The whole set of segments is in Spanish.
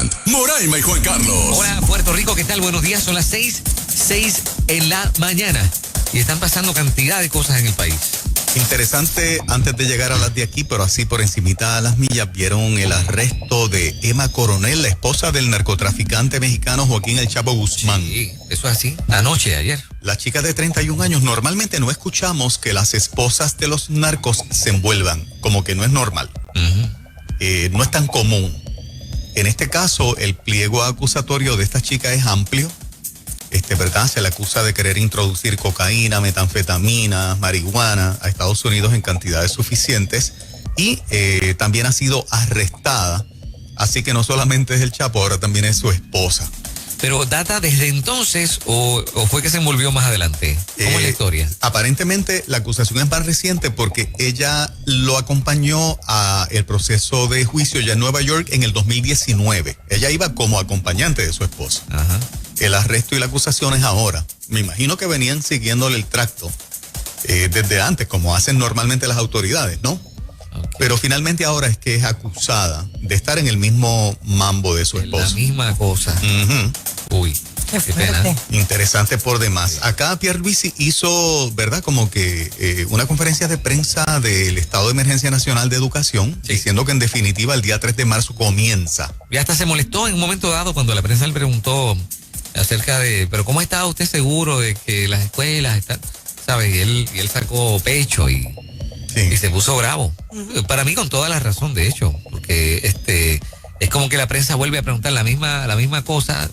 presentan Moraima y Juan Carlos. Hola, Puerto Rico, ¿qué tal? Buenos días, son las 6 en la mañana y están pasando cantidad de cosas en el país. Interesante, antes de llegar a las de aquí, pero así por encimita a las millas, vieron el arresto de Emma Coronel, la esposa del narcotraficante mexicano Joaquín El Chapo Guzmán. Sí, eso es así, anoche, ayer. La chica de 31 años, normalmente no escuchamos que las esposas de los narcos se envuelvan, como que no es normal. No es tan común. En este caso, el pliego acusatorio de esta chica es amplio. ¿Verdad? Se le acusa de querer introducir cocaína, metanfetamina, marihuana a Estados Unidos en cantidades suficientes y también ha sido arrestada. Así que no solamente es el Chapo, ahora también es su esposa. ¿Pero data desde entonces o fue que se envolvió más adelante? ¿Cómo es la historia? Aparentemente la acusación es más reciente porque ella lo acompañó a el proceso de juicio ya en Nueva York en el 2019. Ella iba como acompañante de su esposa. Ajá. El arresto y la acusación es ahora. Me imagino que venían siguiéndole el tracto desde antes, como hacen normalmente las autoridades, ¿no? Okay. Pero finalmente ahora es que es acusada de estar en el mismo mambo de su esposo. La misma cosa. Uy, qué pena. Interesante por demás. Sí. Acá Pierluisi hizo, ¿verdad? Como que una conferencia de prensa del Estado de Emergencia Nacional de Educación, sí, diciendo que en definitiva el día 3 de marzo comienza. Y hasta se molestó en un momento dado cuando la prensa le preguntó acerca de, pero ¿cómo está usted seguro de que las escuelas están, sabes? Y él sacó pecho y se puso bravo. Para mí con toda la razón, de hecho, porque es como que la prensa vuelve a preguntar la misma cosa,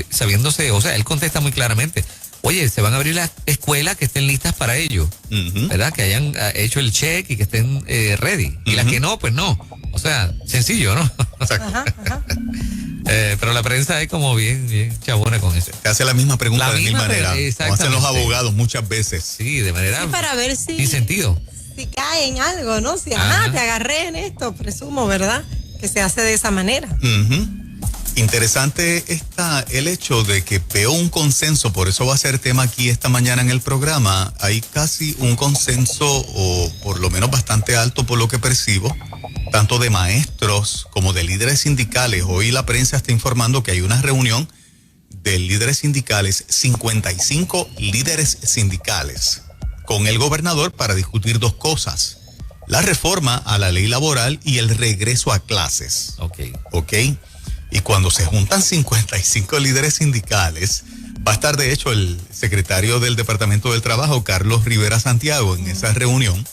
sabiéndose, o sea, él contesta muy claramente, oye, se van a abrir las escuelas que estén listas para ello, ¿verdad? Que hayan hecho el check y que estén ready. Y las que no, pues no. O sea, sencillo, ¿no? Exacto. Pero la prensa es como bien chabona con eso. Te hace la misma pregunta de mil maneras, como hacen los abogados muchas veces. Sí, de manera para ver sin sentido. Si cae en algo, ¿no? Si, te agarré en esto, presumo, ¿verdad? Que se hace de esa manera. Interesante está el hecho de que veo un consenso, por eso va a ser tema aquí esta mañana en el programa. Hay casi un consenso, o por lo menos bastante alto por lo que percibo, tanto de maestros como de líderes sindicales. Hoy la prensa está informando que hay una reunión de líderes sindicales, 55 líderes sindicales, con el gobernador para discutir dos cosas: la reforma a la ley laboral y el regreso a clases. Ok. Y cuando se juntan 55 líderes sindicales, va a estar de hecho el secretario del Departamento del Trabajo, Carlos Rivera Santiago, en esa reunión.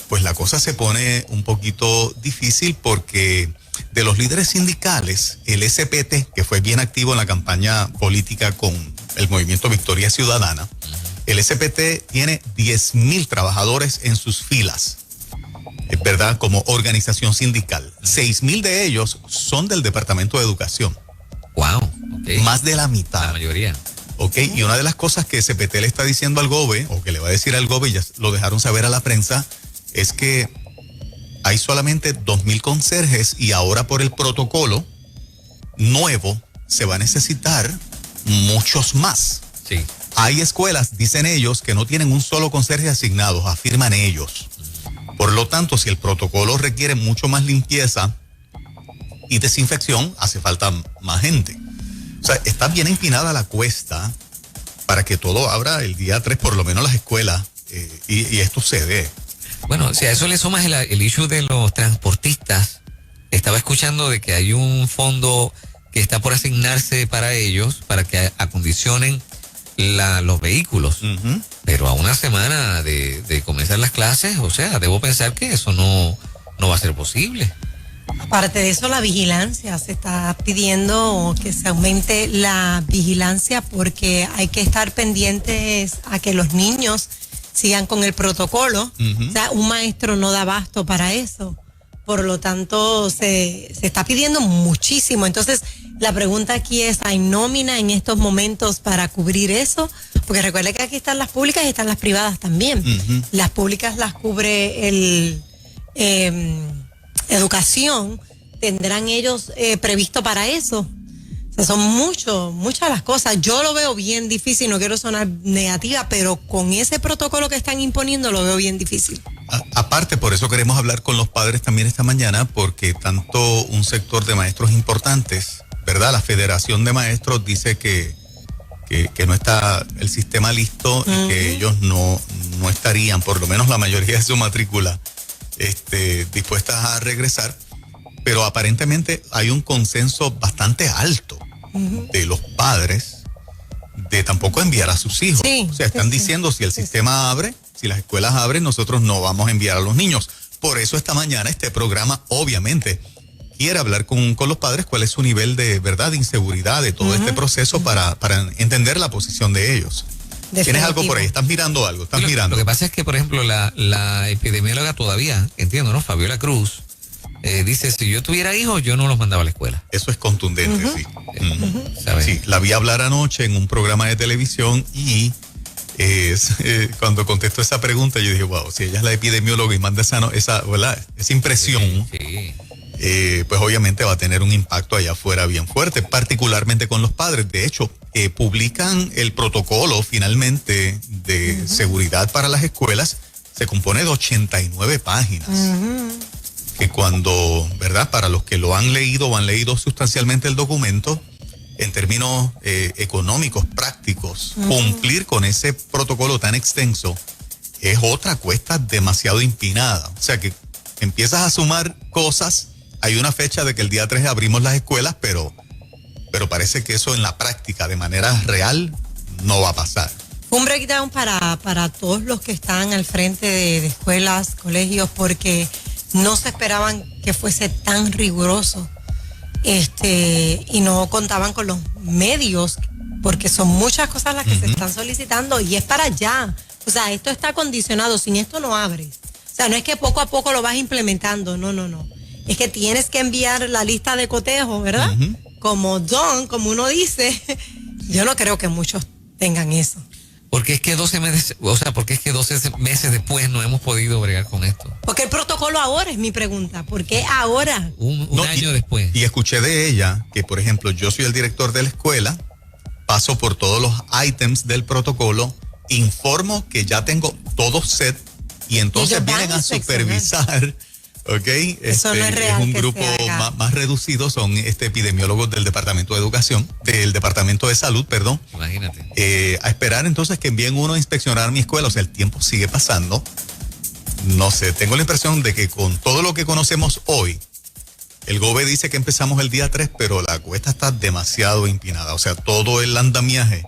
Pues la cosa se pone un poquito difícil porque de los líderes sindicales, el SPT, que fue bien activo en la campaña política con el movimiento Victoria Ciudadana, el SPT tiene 10,000 trabajadores en sus filas, es verdad, como organización sindical. 6,000 de ellos son del Departamento de Educación. Wow. Okay. Más de la mitad. La mayoría. Ok, y una de las cosas que SPT le está diciendo al GOBE, o que le va a decir al GOBE, y ya lo dejaron saber a la prensa, es que hay solamente 2,000 conserjes y ahora por el protocolo nuevo se va a necesitar muchos más. Sí. Hay escuelas, dicen ellos, que no tienen un solo conserje asignado, afirman ellos. Por lo tanto, si el protocolo requiere mucho más limpieza y desinfección, hace falta más gente. O sea, está bien empinada la cuesta para que todo abra el día 3, por lo menos las escuelas, y esto se dé. Bueno, si a eso le sumas el issue de los transportistas, estaba escuchando de que hay un fondo que está por asignarse para ellos, para que acondicionen los vehículos. Pero a una semana de comenzar las clases, o sea, debo pensar que eso no va a ser posible. Aparte de eso, la vigilancia, se está pidiendo que se aumente la vigilancia porque hay que estar pendientes a que los niños sigan con el protocolo. O sea, un maestro no da abasto para eso. Por lo tanto, se está pidiendo muchísimo. Entonces, la pregunta aquí es, ¿hay nómina en estos momentos para cubrir eso? Porque recuerde que aquí están las públicas y están las privadas también. Las públicas las cubre el educación. ¿Tendrán ellos previsto para eso? O sea, son muchas las cosas. Yo lo veo bien difícil, no quiero sonar negativa, pero con ese protocolo que están imponiendo lo veo bien difícil. Aparte, por eso queremos hablar con los padres también esta mañana, porque tanto un sector de maestros importantes, ¿verdad? La Federación de Maestros dice que no está el sistema listo y que ellos no estarían, por lo menos la mayoría de su matrícula, dispuestas a regresar, pero aparentemente hay un consenso bastante alto de los padres de tampoco enviar a sus hijos. Sí, o sea, están diciendo si el sistema abre, si las escuelas abren, nosotros no vamos a enviar a los niños. Por eso esta mañana este programa obviamente quiere hablar con los padres cuál es su nivel de verdad, de inseguridad de todo este proceso para entender la posición de ellos. Definitivo. ¿Tienes algo por ahí? ¿Estás mirando algo? Lo que pasa es que, por ejemplo, la epidemióloga todavía, entiendo, ¿no? Fabiola Cruz, dice, si yo tuviera hijos, yo no los mandaba a la escuela. Eso es contundente, sí. ¿Sabes? Sí, la vi hablar anoche en un programa de televisión y cuando contestó esa pregunta, yo dije, wow, si ella es la epidemióloga y manda esa impresión, pues obviamente va a tener un impacto allá afuera bien fuerte, particularmente con los padres. De hecho, publican el protocolo finalmente de seguridad para las escuelas, se compone de 89 páginas. Que cuando, ¿verdad? Para los que lo han leído o han leído sustancialmente el documento, en términos económicos, prácticos, cumplir con ese protocolo tan extenso es otra cuesta demasiado empinada. O sea que empiezas a sumar cosas, hay una fecha de que el día 3 abrimos las escuelas, pero parece que eso en la práctica, de manera real, no va a pasar. Un breakdown para todos los que están al frente de escuelas, colegios, porque no se esperaban que fuese tan riguroso y no contaban con los medios, porque son muchas cosas las que se están solicitando y es para allá. O sea, esto está condicionado, sin esto no abres. O sea, no es que poco a poco lo vas implementando, no. Es que tienes que enviar la lista de cotejo, ¿verdad? Como uno dice, yo no creo que muchos tengan eso. Porque es que 12 meses después no hemos podido bregar con esto. Porque el protocolo ahora es mi pregunta. ¿Por qué ahora? Un año después. Y escuché de ella que, por ejemplo, yo soy el director de la escuela, paso por todos los ítems del protocolo, informo que ya tengo todo set y entonces vienen a supervisar. ¿Ok? Eso no es real. Es un grupo más reducido, son epidemiólogos del Departamento de Educación, del Departamento de Salud, perdón. Imagínate. A esperar entonces que envíen uno a inspeccionar mi escuela. O sea, el tiempo sigue pasando. No sé, tengo la impresión de que con todo lo que conocemos hoy, el GOBE dice que empezamos el día 3, pero la cuesta está demasiado empinada. O sea, todo el andamiaje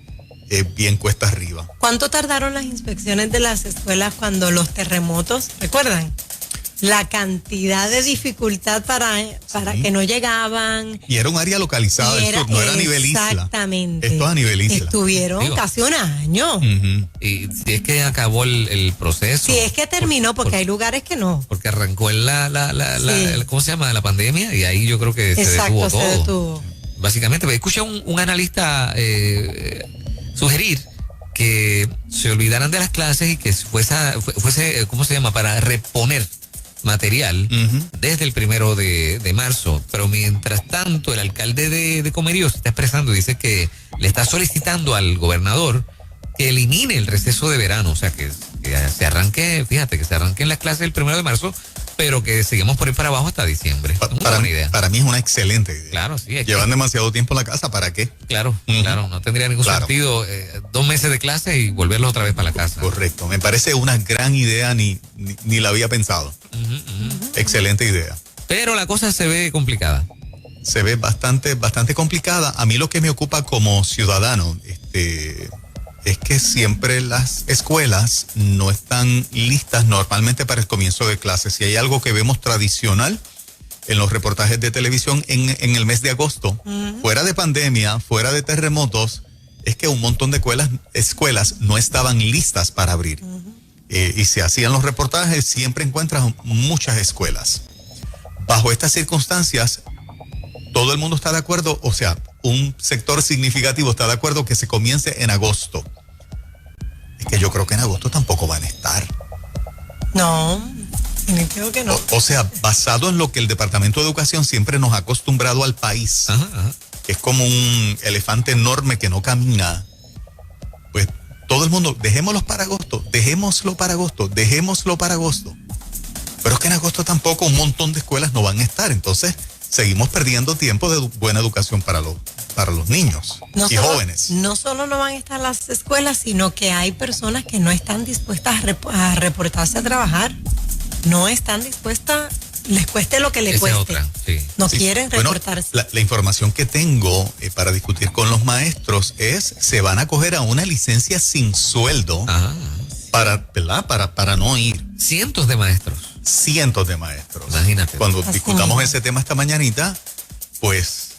es bien cuesta arriba. ¿Cuánto tardaron las inspecciones de las escuelas cuando los terremotos? ¿Recuerdan? La cantidad de dificultad para que no llegaban. Y era un área localizada, no era a nivel isla. Exactamente. Esto es a nivel isla. Estuvieron casi un año. Y si es que acabó el proceso. Si es que terminó, porque hay lugares que no. Porque arrancó ¿cómo se llama? La pandemia, y ahí yo creo que se detuvo todo. Se detuvo. Básicamente, escuché un analista sugerir que se olvidaran de las clases y que fuese ¿cómo se llama? Para reponer material desde el 1 de marzo, pero mientras tanto el alcalde de Comerío se está expresando, dice que le está solicitando al gobernador que elimine el receso de verano, o sea que se arranque, fíjate, que se arranquen las clases el 1 de marzo, pero que seguimos por ahí para abajo hasta diciembre. Para mí es una excelente idea. Claro, sí. Llevan demasiado tiempo en la casa, ¿para qué? Claro, no tendría ningún sentido 2 meses de clase y volverlos otra vez para la casa. Correcto, me parece una gran idea, ni la había pensado. Excelente idea. Pero la cosa se ve complicada. Se ve bastante complicada. A mí lo que me ocupa como ciudadano, es que siempre las escuelas no están listas normalmente para el comienzo de clases. Si hay algo que vemos tradicional en los reportajes de televisión en el mes de agosto, fuera de pandemia, fuera de terremotos, es que un montón de escuelas no estaban listas para abrir. Y se hacían los reportajes, siempre encuentras muchas escuelas. Bajo estas circunstancias, todo el mundo está de acuerdo, o sea, un sector significativo está de acuerdo que se comience en agosto. Es que yo creo que en agosto tampoco van a estar. No. Definitivo que no. O sea, basado en lo que el Departamento de Educación siempre nos ha acostumbrado al país, que es como un elefante enorme que no camina, pues todo el mundo, dejémoslo para agosto. Pero es que en agosto tampoco un montón de escuelas no van a estar, entonces seguimos perdiendo tiempo de buena educación para los niños y jóvenes. No solo no van a estar las escuelas, sino que hay personas que no están dispuestas a reportarse a trabajar. No están dispuestas, les cueste lo que les cueste. Otra, sí. No quieren reportarse. Bueno, la información que tengo para discutir con los maestros es, se van a coger a una licencia sin sueldo para no ir. Cientos de maestros. Imagínate. Cuando discutamos ese tema esta mañanita, pues,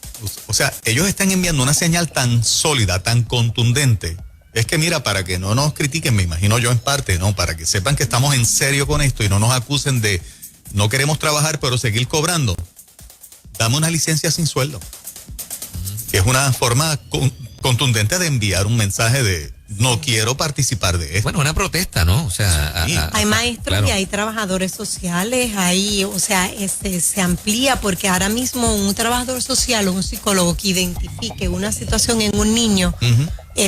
o sea, ellos están enviando una señal tan sólida, tan contundente. Es que mira, para que no nos critiquen, me imagino yo en parte, ¿no? Para que sepan que estamos en serio con esto y no nos acusen de no queremos trabajar pero seguir cobrando. Dame una licencia sin sueldo. Es una forma contundente de enviar un mensaje de no quiero participar de esto. Bueno, una protesta, ¿no? O sea, sí. Hay maestros claro. y hay trabajadores sociales, se amplía porque ahora mismo un trabajador social o un psicólogo que identifique una situación en un niño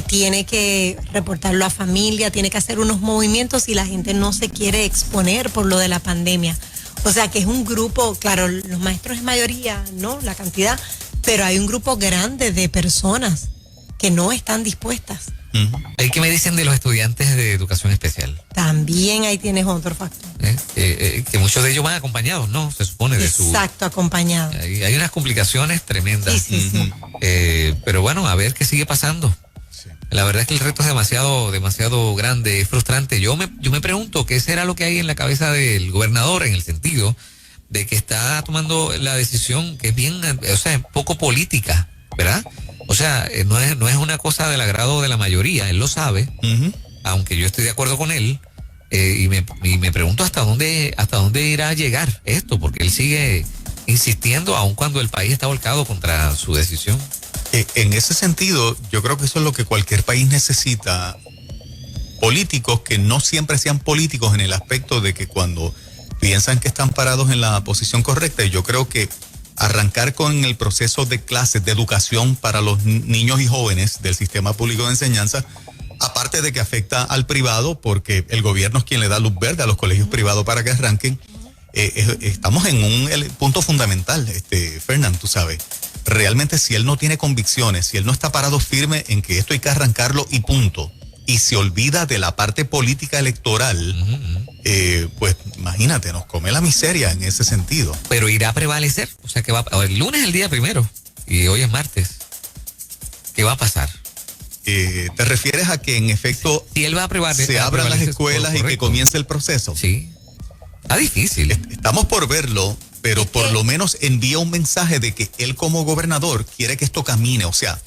tiene que reportarlo a familia, tiene que hacer unos movimientos y la gente no se quiere exponer por lo de la pandemia. O sea que es un grupo, claro, los maestros es mayoría, ¿no? La cantidad, pero hay un grupo grande de personas que no están dispuestas. ¿Qué me dicen de los estudiantes de educación especial? También ahí tienes otro factor. Que muchos de ellos van acompañados, ¿no? Se supone de su... Exacto, acompañados. Hay unas complicaciones tremendas. Sí. Pero bueno, a ver qué sigue pasando. Sí. La verdad es que el reto es demasiado grande, es frustrante. Yo me pregunto qué será lo que hay en la cabeza del gobernador en el sentido de que está tomando la decisión que es bien, poco política, ¿verdad? O sea, no es una cosa del agrado de la mayoría, él lo sabe, aunque yo estoy de acuerdo con él, y me pregunto hasta dónde irá a llegar esto, porque él sigue insistiendo aun cuando el país está volcado contra su decisión. En ese sentido, yo creo que eso es lo que cualquier país necesita, políticos que no siempre sean políticos en el aspecto de que cuando piensan que están parados en la posición correcta, y yo creo que arrancar con el proceso de clases de educación para los niños y jóvenes del sistema público de enseñanza, aparte de que afecta al privado, porque el gobierno es quien le da luz verde a los colegios privados para que arranquen, estamos en un punto fundamental, Fernán, tú sabes. Realmente si él no tiene convicciones, si él no está parado firme en que esto hay que arrancarlo y punto, y se olvida de la parte política electoral, pues imagínate, nos come la miseria en ese sentido. Pero irá a prevalecer, o sea que el lunes es el día primero y hoy es martes. ¿Qué va a pasar? ¿Te refieres a que en efecto si él va a prevalecer, se abran las escuelas y que comience el proceso? Sí, está difícil. Estamos por verlo, pero por lo menos envía un mensaje de que él como gobernador quiere que esto camine, o sea,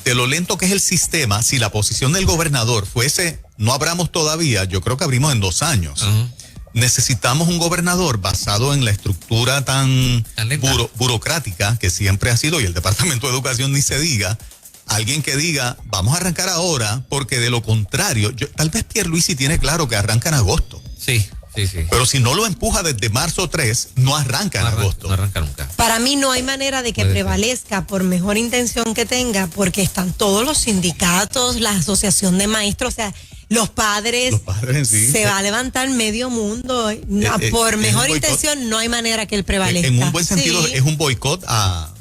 de lo lento que es el sistema, si la posición del gobernador fuese, no abramos todavía, yo creo que abrimos en 2 años. Necesitamos un gobernador basado en la estructura tan burocrática que siempre ha sido, y el Departamento de Educación ni se diga, alguien que diga, vamos a arrancar ahora, porque de lo contrario, tal vez Pierluisi tiene claro que arranca en agosto. Sí. Pero si no lo empuja desde marzo 3, no arranca en agosto. No arranca nunca. Para mí no hay manera de que prevalezca por mejor intención que tenga, porque están todos los sindicatos, la asociación de maestros, o sea, los padres sí. Se va a levantar medio mundo. Por mejor intención no hay manera que él prevalezca. En un buen sentido es un boicot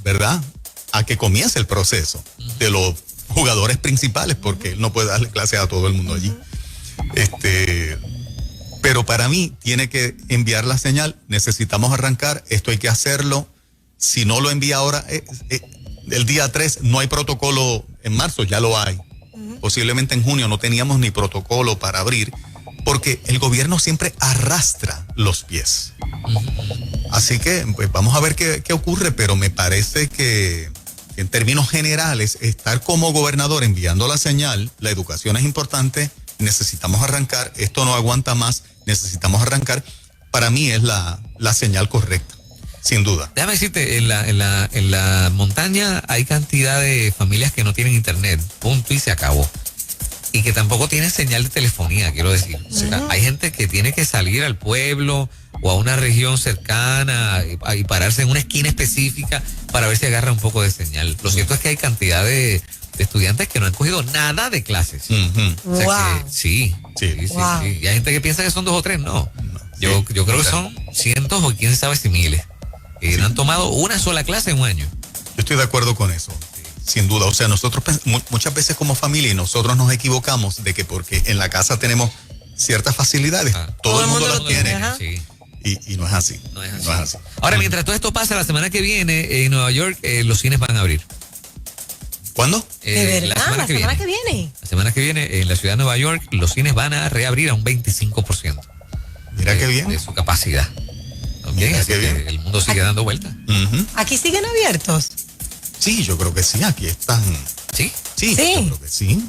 ¿verdad? A que comience el proceso de los jugadores principales, porque él no puede darle clase a todo el mundo allí. Pero para mí tiene que enviar la señal, necesitamos arrancar, esto hay que hacerlo. Si no lo envía ahora, el día 3 no hay protocolo, en marzo ya lo hay. Posiblemente en junio no teníamos ni protocolo para abrir, porque el gobierno siempre arrastra los pies. Así que pues vamos a ver qué ocurre, pero me parece que en términos generales, estar como gobernador enviando la señal, la educación es importante, necesitamos arrancar, esto no aguanta más, necesitamos arrancar, para mí es la señal correcta, sin duda. Déjame decirte, en la montaña hay cantidad de familias que no tienen internet, punto y se acabó. Y que tampoco tienen señal de telefonía, quiero decir. O sea, hay gente que tiene que salir al pueblo o a una región cercana y pararse en una esquina específica para ver si agarra un poco de señal. Lo cierto es que hay cantidad de estudiantes que no han cogido nada de clases. O sea que sí. Y hay gente que piensa que son 2 o 3, no. Yo creo que son cientos o quién sabe si miles. Que no han tomado una sola clase en un año. Yo estoy de acuerdo con eso, sin duda. O sea, nosotros muchas veces como familia y nosotros nos equivocamos de que porque en la casa tenemos ciertas facilidades, todo el mundo las tiene. Y no es así. No es así. Ahora, mientras todo esto pasa, la semana que viene en Nueva York los cines van a abrir. ¿Cuándo? ¿De verdad? ¿La semana que viene? La semana que viene en la ciudad de Nueva York los cines van a reabrir a un 25%. Mira qué bien. De su capacidad. También, así que el mundo sigue dando vueltas. ¿Aquí siguen abiertos? Sí, yo creo que sí. Aquí están. ¿Sí? Sí, yo creo que sí.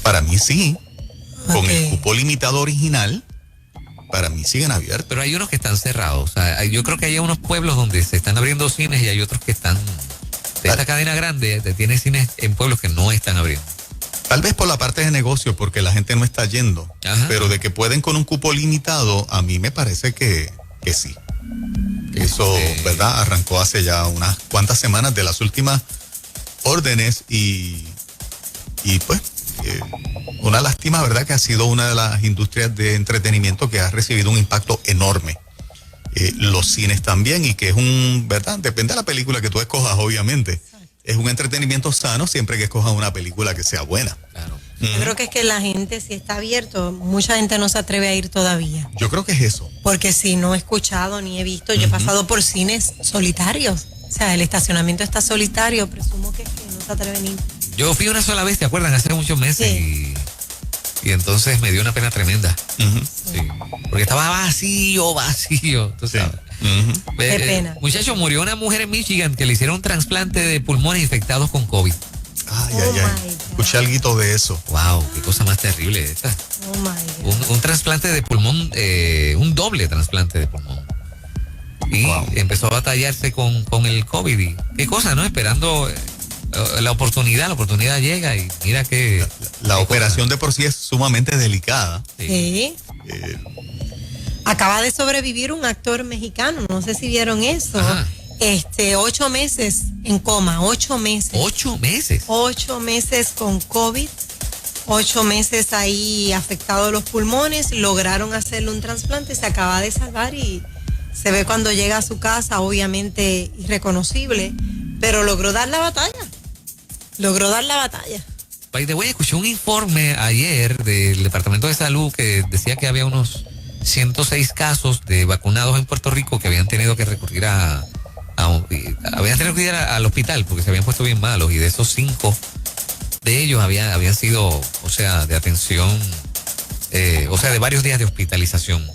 Para mí sí. Con el cupo limitado original, para mí siguen abiertos. Pero hay unos que están cerrados. O sea, yo creo que hay unos pueblos donde se están abriendo cines y hay otros que están... De esta cadena grande tiene cines en pueblos que no están abriendo. Tal vez por la parte de negocio, porque la gente no está yendo. Pero de que pueden con un cupo limitado, a mí me parece que sí. Eso, ¿verdad? Arrancó hace ya unas cuantas semanas de las últimas órdenes y pues una lástima, ¿verdad? Que ha sido una de las industrias de entretenimiento que ha recibido un impacto enorme. Los cines también, y que es ¿verdad? Depende de la película que tú escojas, obviamente. Es un entretenimiento sano siempre que escojas una película que sea buena. Claro. Yo creo que es que la gente, si está abierto, mucha gente no se atreve a ir todavía. Yo creo que es eso. Porque si no he escuchado ni he visto, yo he pasado por cines solitarios. O sea, el estacionamiento está solitario, presumo que no se atreven a ir. Yo fui una sola vez, ¿te acuerdan? Hace muchos meses y entonces me dio una pena tremenda. Sí. Porque estaba vacío, tú sabes. Qué pena. Muchachos, murió una mujer en Michigan que le hicieron un trasplante de pulmones infectados con COVID. Ay. Escuché algo de eso. Wow, qué cosa más terrible esta. Un trasplante de pulmón, un doble trasplante de pulmón. Y empezó a batallarse con el COVID. Y qué cosa, ¿no? Esperando la oportunidad llega y mira que... La operación de por sí es sumamente delicada. Sí. Acaba de sobrevivir un actor mexicano, no sé si vieron eso. 8 meses en coma, 8 meses. 8 meses. 8 meses con COVID, 8 meses ahí afectados los pulmones, lograron hacerle un trasplante, se acaba de salvar y se ve cuando llega a su casa, obviamente irreconocible, pero logró dar la batalla. By the way, escuché un informe ayer del Departamento de Salud que decía que había unos 106 casos de vacunados en Puerto Rico que habían tenido que recurrir al hospital porque se habían puesto bien malos, y de esos 5 de ellos habían sido, o sea, de atención, de varios días de hospitalización.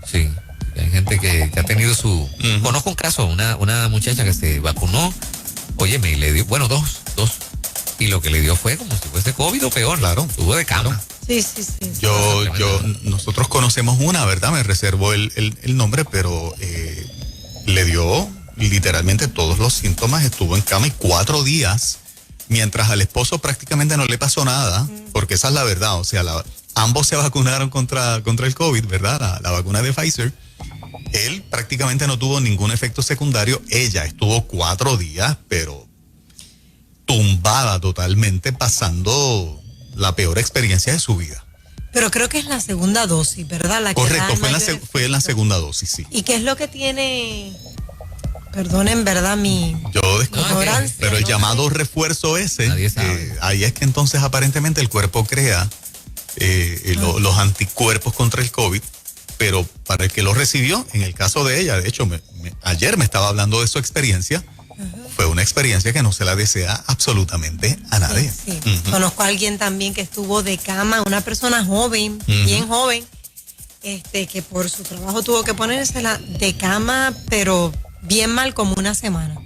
Sí, hay gente que ha tenido su... Conozco un caso, una muchacha que se vacunó, óyeme, y le dio, dos, y lo que le dio fue como si fuese COVID o peor. Claro. Estuvo de cama. Sí. Nosotros conocemos una, ¿verdad? Me reservo el nombre, pero le dio literalmente todos los síntomas, estuvo en cama y 4 días, mientras al esposo prácticamente no le pasó nada, porque esa es la verdad. O sea, ambos se vacunaron contra el COVID, ¿verdad? La vacuna de Pfizer. Él prácticamente no tuvo ningún efecto secundario. Ella estuvo 4 días, pero tumbada totalmente, pasando la peor experiencia de su vida. Pero creo que es la segunda dosis, ¿verdad? Correcto, fue en la segunda dosis, sí. ¿Y qué es lo que tiene? Perdonen, ¿verdad? Yo desconozco, pero el llamado refuerzo ese, ahí es que entonces aparentemente el cuerpo crea los anticuerpos contra el COVID, pero para el que lo recibió, en el caso de ella, de hecho, ayer me estaba hablando de su experiencia. Fue una experiencia que no se la desea absolutamente a nadie. Sí. Conozco a alguien también que estuvo de cama, una persona joven, bien joven, que por su trabajo tuvo que ponérsela de cama, pero bien mal, como una semana.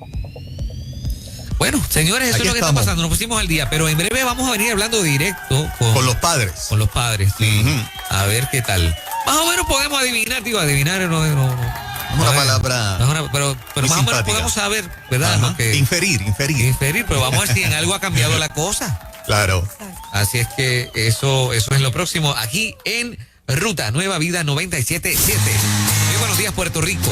Bueno, señores, eso es lo que está pasando. Nos pusimos al día, pero en breve vamos a venir hablando directo con los padres. Con los padres, sí. A ver qué tal. Más o menos podemos adivinar, una palabra. Pero más o menos podemos saber, ¿verdad? Inferir, pero vamos a ver si en algo ha cambiado la cosa. Claro. Así es que eso es lo próximo aquí en Ruta Nueva Vida 97.7. Muy buenos días, Puerto Rico.